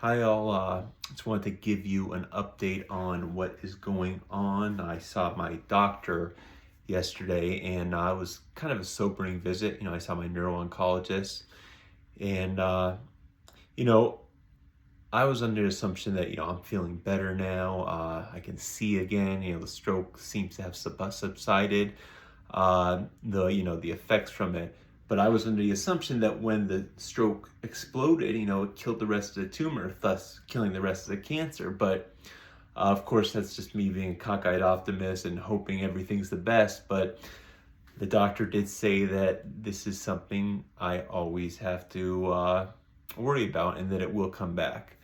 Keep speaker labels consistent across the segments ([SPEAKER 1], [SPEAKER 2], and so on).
[SPEAKER 1] Hi all, just wanted to give you an update on what is going on. I saw my doctor yesterday and it was kind of a sobering visit. I saw my neuro-oncologist and, you know, I was under the assumption that, I'm feeling better now. I can see again, the stroke seems to have subsided, the effects from it. But I was under the assumption that when the stroke exploded, it killed the rest of the tumor, thus killing the rest of the cancer. But of course, that's just me being a cockeyed optimist and hoping everything's the best. But the doctor did say that this is something I always have to worry about and that it will come back.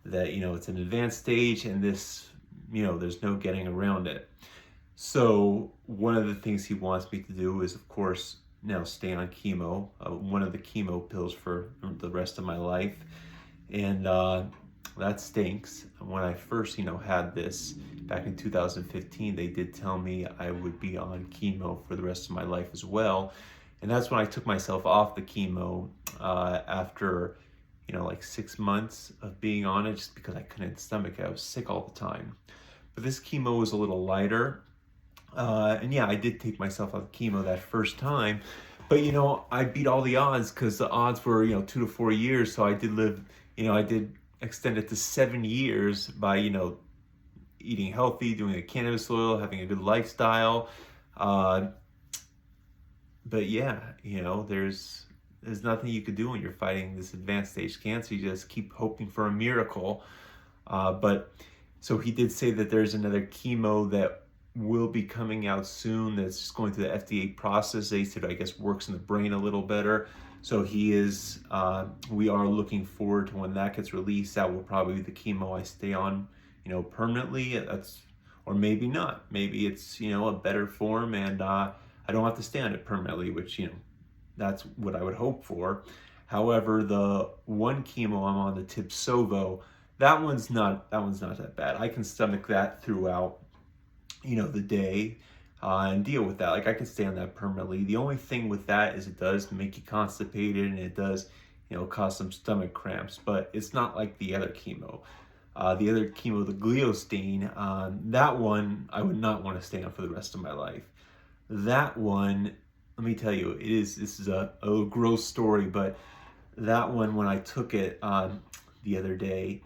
[SPEAKER 1] That, it's an advanced stage and this, there's no getting around it. So one of the things he wants me to do is, of course, now stay on chemo, one of the chemo pills for the rest of my life. And that stinks. When I first, had this back in 2015, they did tell me I would be on chemo for the rest of my life as well. And that's when I took myself off the chemo after, like 6 months of being on it, just because I couldn't stomach it. I was sick all the time. But this chemo was a little lighter. And yeah, I did take myself off chemo that first time, but I beat all the odds because the odds were 2 to 4 years. So I did live, I did extend it to 7 years by eating healthy, doing a cannabis oil, having a good lifestyle. But yeah, there's nothing you could do when you're fighting this advanced stage cancer. You just keep hoping for a miracle. But so he did say that there's another chemo that will be coming out soon that's just going through the FDA process. They said, I guess, works in the brain a little better. So we are looking forward to when that gets released. That will probably be the chemo I stay on, permanently. Or maybe not. Maybe it's, a better form and I don't have to stay on it permanently, which, that's what I would hope for. However, the one chemo I'm on, the Tibsovo, that one's not that bad. I can stomach that throughout the day and deal with that. Like, I can stay on that permanently. The only thing with that is it does make you constipated and it does, cause some stomach cramps, but it's not like the other chemo. The other chemo, the Glioblastoma, that one I would not want to stay on for the rest of my life. That one, let me tell you, this is a gross story, but that one, when I took it the other day,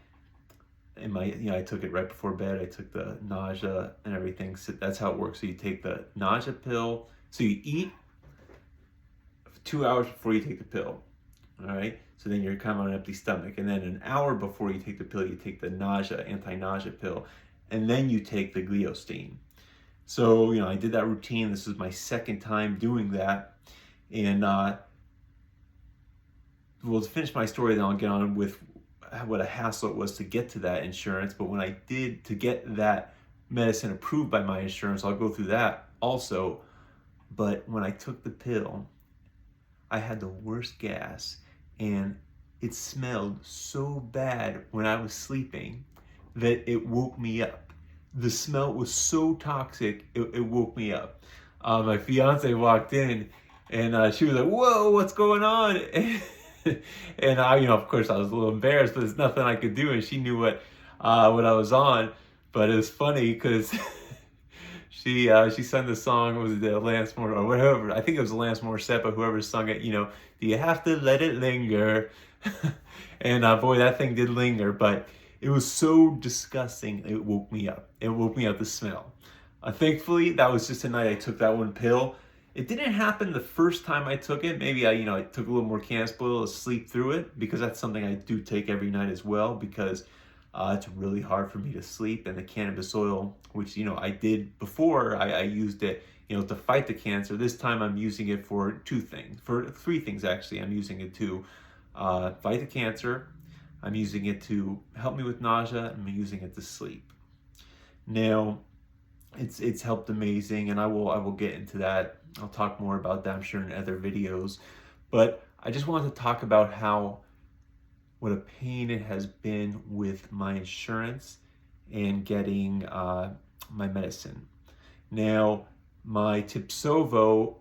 [SPEAKER 1] I took it right before bed. I took the nausea and everything. So that's how it works. So you take the nausea pill. So you eat 2 hours before you take the pill. All right. So then you're kind of on an empty stomach. And then an hour before you take the pill, you take the anti-nausea pill. And then you take the Glioblastoma. So, I did that routine. This was my second time doing that. And, well, to finish my story, then I'll get on with what a hassle it was to get to that insurance. But when I did to get that medicine approved by my insurance, I'll go through that also. But when I took the pill, I had the worst gas and it smelled so bad when I was sleeping that it woke me up. The smell was so toxic, it woke me up. My fiance walked in and she was like, "Whoa, what's going on?" And I, of course, I was a little embarrassed, but there's nothing I could do. And she knew what I was on. But it was funny because she sung the song. Was it the Lance Moore or whatever? I think it was Lance Morissette, but whoever sung it, do you have to let it linger? And boy, that thing did linger. But it was so disgusting. It woke me up. It woke me up, the smell. Thankfully, that was just the night I took that one pill. It didn't happen the first time I took it. Maybe I took a little more cannabis oil to sleep through it, because that's something I do take every night as well, because it's really hard for me to sleep. And the cannabis oil, which, I did before, I used it, to fight the cancer. This time I'm using it for three things actually. I'm using it to fight the cancer. I'm using it to help me with nausea. I'm using it to sleep. Now, it's helped amazing, and I will get into that. I'll talk more about that, I'm sure, in other videos. But I just wanted to talk about what a pain it has been with my insurance and getting my medicine. Now, my Tibsovo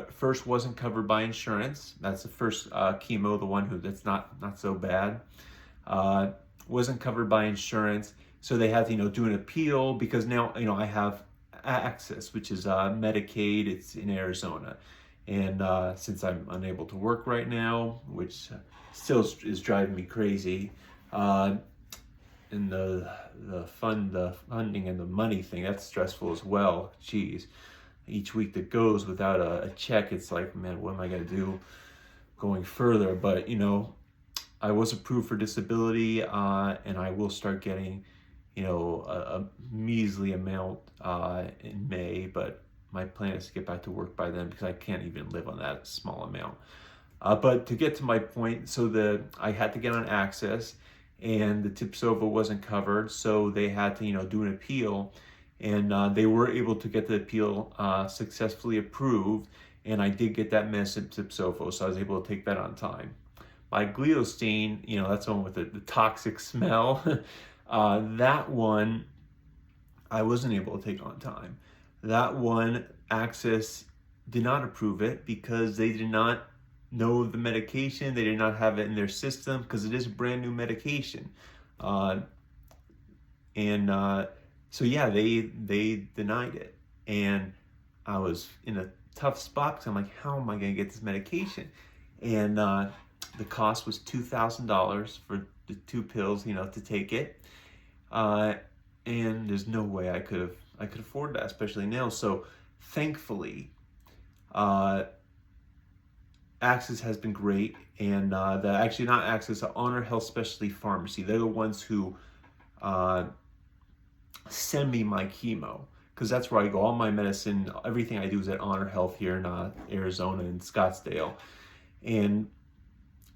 [SPEAKER 1] first wasn't covered by insurance. That's the first chemo, the one that's not so bad. wasn't covered by insurance. So they had to, do an appeal because now, I have access, which is Medicaid. It's in Arizona. And since I'm unable to work right now, which still is driving me crazy, and the funding and the money thing, that's stressful as well. Geez, each week that goes without a check, it's like, man, what am I gonna do going further? But I was approved for disability, and I will start getting, a measly amount in May. But my plan is to get back to work by then because I can't even live on that small amount. But to get to my point, so I had to get on access, and the Tibsovo wasn't covered, so they had to do an appeal, and they were able to get the appeal successfully approved, and I did get that medicine Tibsovo, so I was able to take that on time. My Glioblastoma, that's the one with the toxic smell. That one I wasn't able to take on time. That one, Access did not approve it because they did not know the medication. They did not have it in their system because it is a brand new medication. So yeah, they denied it. And I was in a tough spot because I'm like, how am I going to get this medication? And the cost was $2,000 for the 2 pills, to take it. And there's no way I could afford that, especially now. So thankfully, Access has been great, and actually not Access, Honor Health Specialty Pharmacy. They're the ones who send me my chemo, because that's where I go. All my medicine, everything I do is at Honor Health here in Arizona, in Scottsdale. And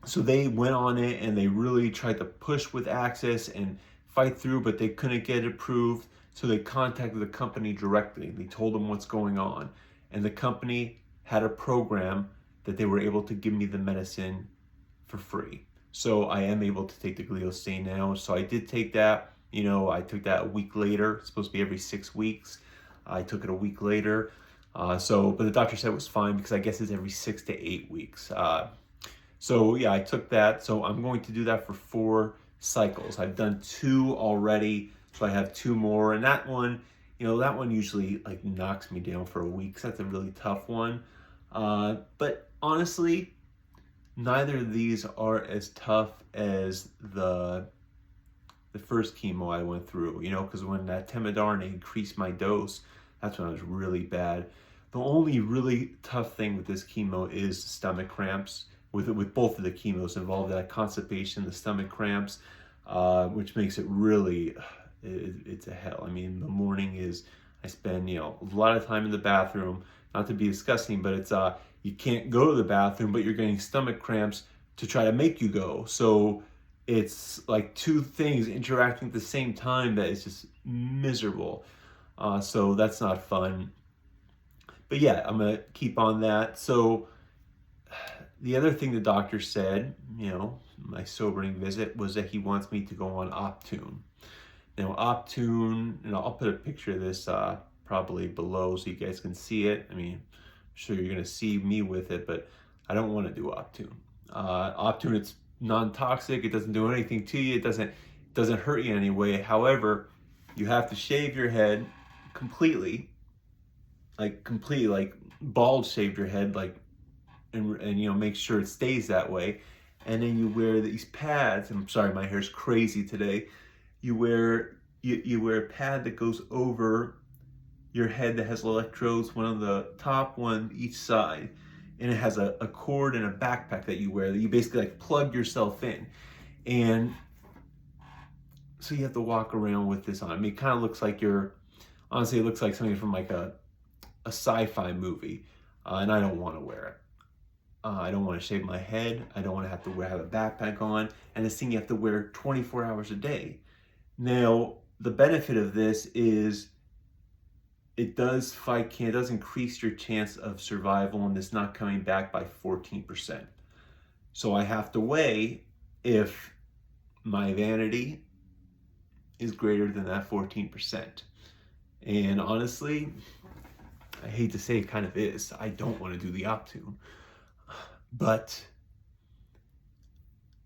[SPEAKER 1] so they went on it, and they really tried to push with Access and fight through, but they couldn't get it approved. So they contacted the company directly. They told them what's going on, and the company had a program that they were able to give me the medicine for free. So I am able to take the Glioblastoma now. So I did take that. I took that a week later. It's supposed to be every 6 weeks. I took it a week later. But the doctor said it was fine because I guess it's every 6 to 8 weeks. So yeah, I took that. So I'm going to do that for 4 cycles. I've done 2 already, so I have 2 more. And that one, that one usually like knocks me down for a week. So that's a really tough one. But honestly, neither of these are as tough as the first chemo I went through, because when that Temodar increased my dose, that's when I was really bad. The only really tough thing with this chemo is stomach cramps. With both of the chemos involved, that constipation, the stomach cramps, which makes it really, it's a hell. I mean, the morning I spend, a lot of time in the bathroom, not to be disgusting, but it's, you can't go to the bathroom, but you're getting stomach cramps to try to make you go. So it's like 2 things interacting at the same time that is just miserable. So that's not fun. But yeah, I'm going to keep on that. So the other thing the doctor said, my sobering visit, was that he wants me to go on Optune. Now Optune, I'll put a picture of this probably below so you guys can see it. I mean, I'm sure you're going to see me with it, but I don't want to do Optune. Optune, it's non-toxic. It doesn't do anything to you. It doesn't hurt you in any way. However, you have to shave your head completely, like bald shave your head, and make sure it stays that way. And then you wear these pads. I'm sorry, my hair's crazy today. You wear a pad that goes over your head that has electrodes, one on the top, one each side, and it has a cord and a backpack that you wear that you basically plug yourself in. And so you have to walk around with this on. I mean, it kind of looks like honestly, it looks like something from a sci-fi movie, and I don't want to wear it. I don't want to shave my head. I don't want to have a backpack on. And this thing you have to wear 24 hours a day. Now, the benefit of this is it does fight cancer. It does increase your chance of survival and this not coming back by 14%. So I have to weigh if my vanity is greater than that 14%. And honestly, I hate to say it kind of is. I don't want to do the Optune. But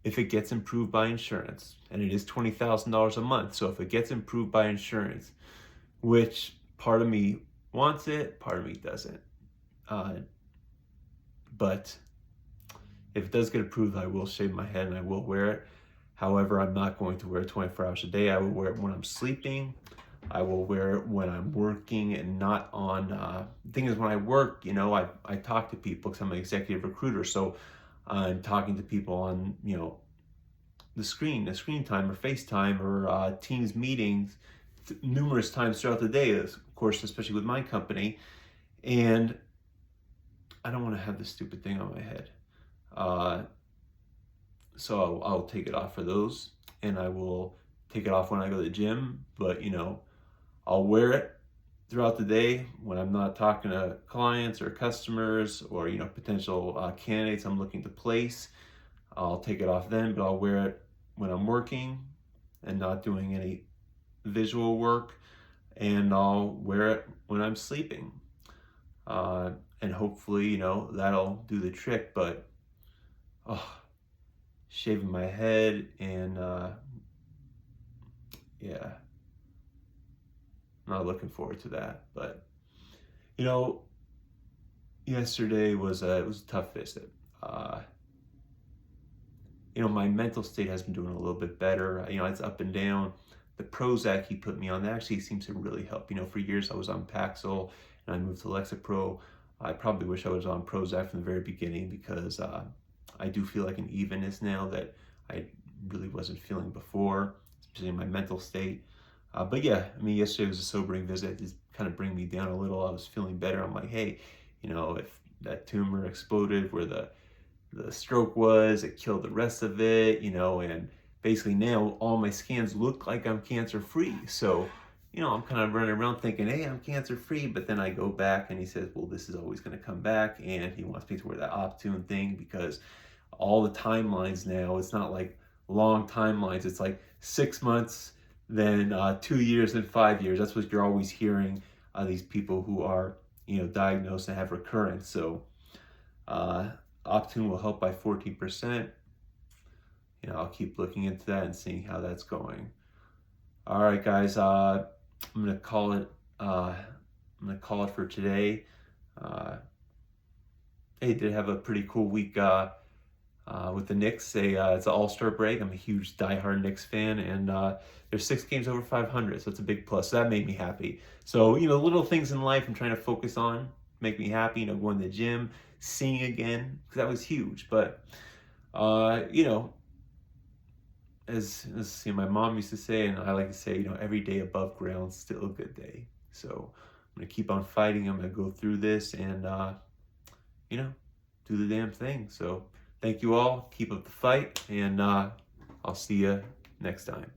[SPEAKER 1] if it gets improved by insurance, and it is $20,000 a month. So if it gets improved by insurance, which part of me wants it, part of me doesn't. But if it does get approved, I will shave my head and I will wear it. However, I'm not going to wear it 24 hours a day. I will wear it when I'm sleeping. I will wear it when I'm working and not on, the thing is when I work, you know, I talk to people because I'm an executive recruiter. So I'm talking to people on, you know, the screen time or FaceTime or Teams meetings numerous times throughout the day, of course, especially with my company. And I don't want to have this stupid thing on my head. So I'll take it off for those, and I will take it off when I go to the gym. But, you know, I'll wear it throughout the day when I'm not talking to clients or customers or, you know, potential candidates I'm looking to place. I'll take it off then, but I'll wear it when I'm working and not doing any visual work, and I'll wear it when I'm sleeping. And hopefully, you know, that'll do the trick. But shaving my head and yeah, not looking forward to that. But, you know, yesterday was it was a tough visit. You know, my mental state has been doing a little bit better. You know, it's up and down. The Prozac he put me on, that actually seems to really help. You know, for years I was on Paxil and I moved to Lexapro. I probably wish I was on Prozac from the very beginning, because I do feel like an evenness now that I really wasn't feeling before, especially in my mental state. But yeah, I mean, yesterday was a sobering visit. It kind of bring me down a little. I was feeling better. I'm like, hey, you know, if that tumor exploded where the stroke was, it killed the rest of it, you know, and basically now all my scans look like I'm cancer free. So, you know, I'm kind of running around thinking, hey, I'm cancer free. But then I go back and he says, well, this is always going to come back. And he wants me to wear that Optune thing, because all the timelines now, it's not like long timelines. It's like 6 months, then 2 years, then 5 years. That's what you're always hearing, these people who are, you know, diagnosed and have recurrence. So Optune will help by 14%. You know, I'll keep looking into that and seeing how that's going. All right, guys, I'm gonna call it. I'm gonna call it for today. Hey, did have a pretty cool week with the Knicks. It's an All-Star break. I'm a huge diehard Knicks fan, and there's 6 games over 500, so it's a big plus. So that made me happy. So, you know, little things in life I'm trying to focus on make me happy. You know, going to the gym, seeing again, because that was huge. But you know, as you know, my mom used to say, and I like to say, you know, every day above ground's still a good day. So I'm gonna keep on fighting. I'm gonna go through this and you know, do the damn thing. So thank you all. Keep up the fight, and I'll see you next time.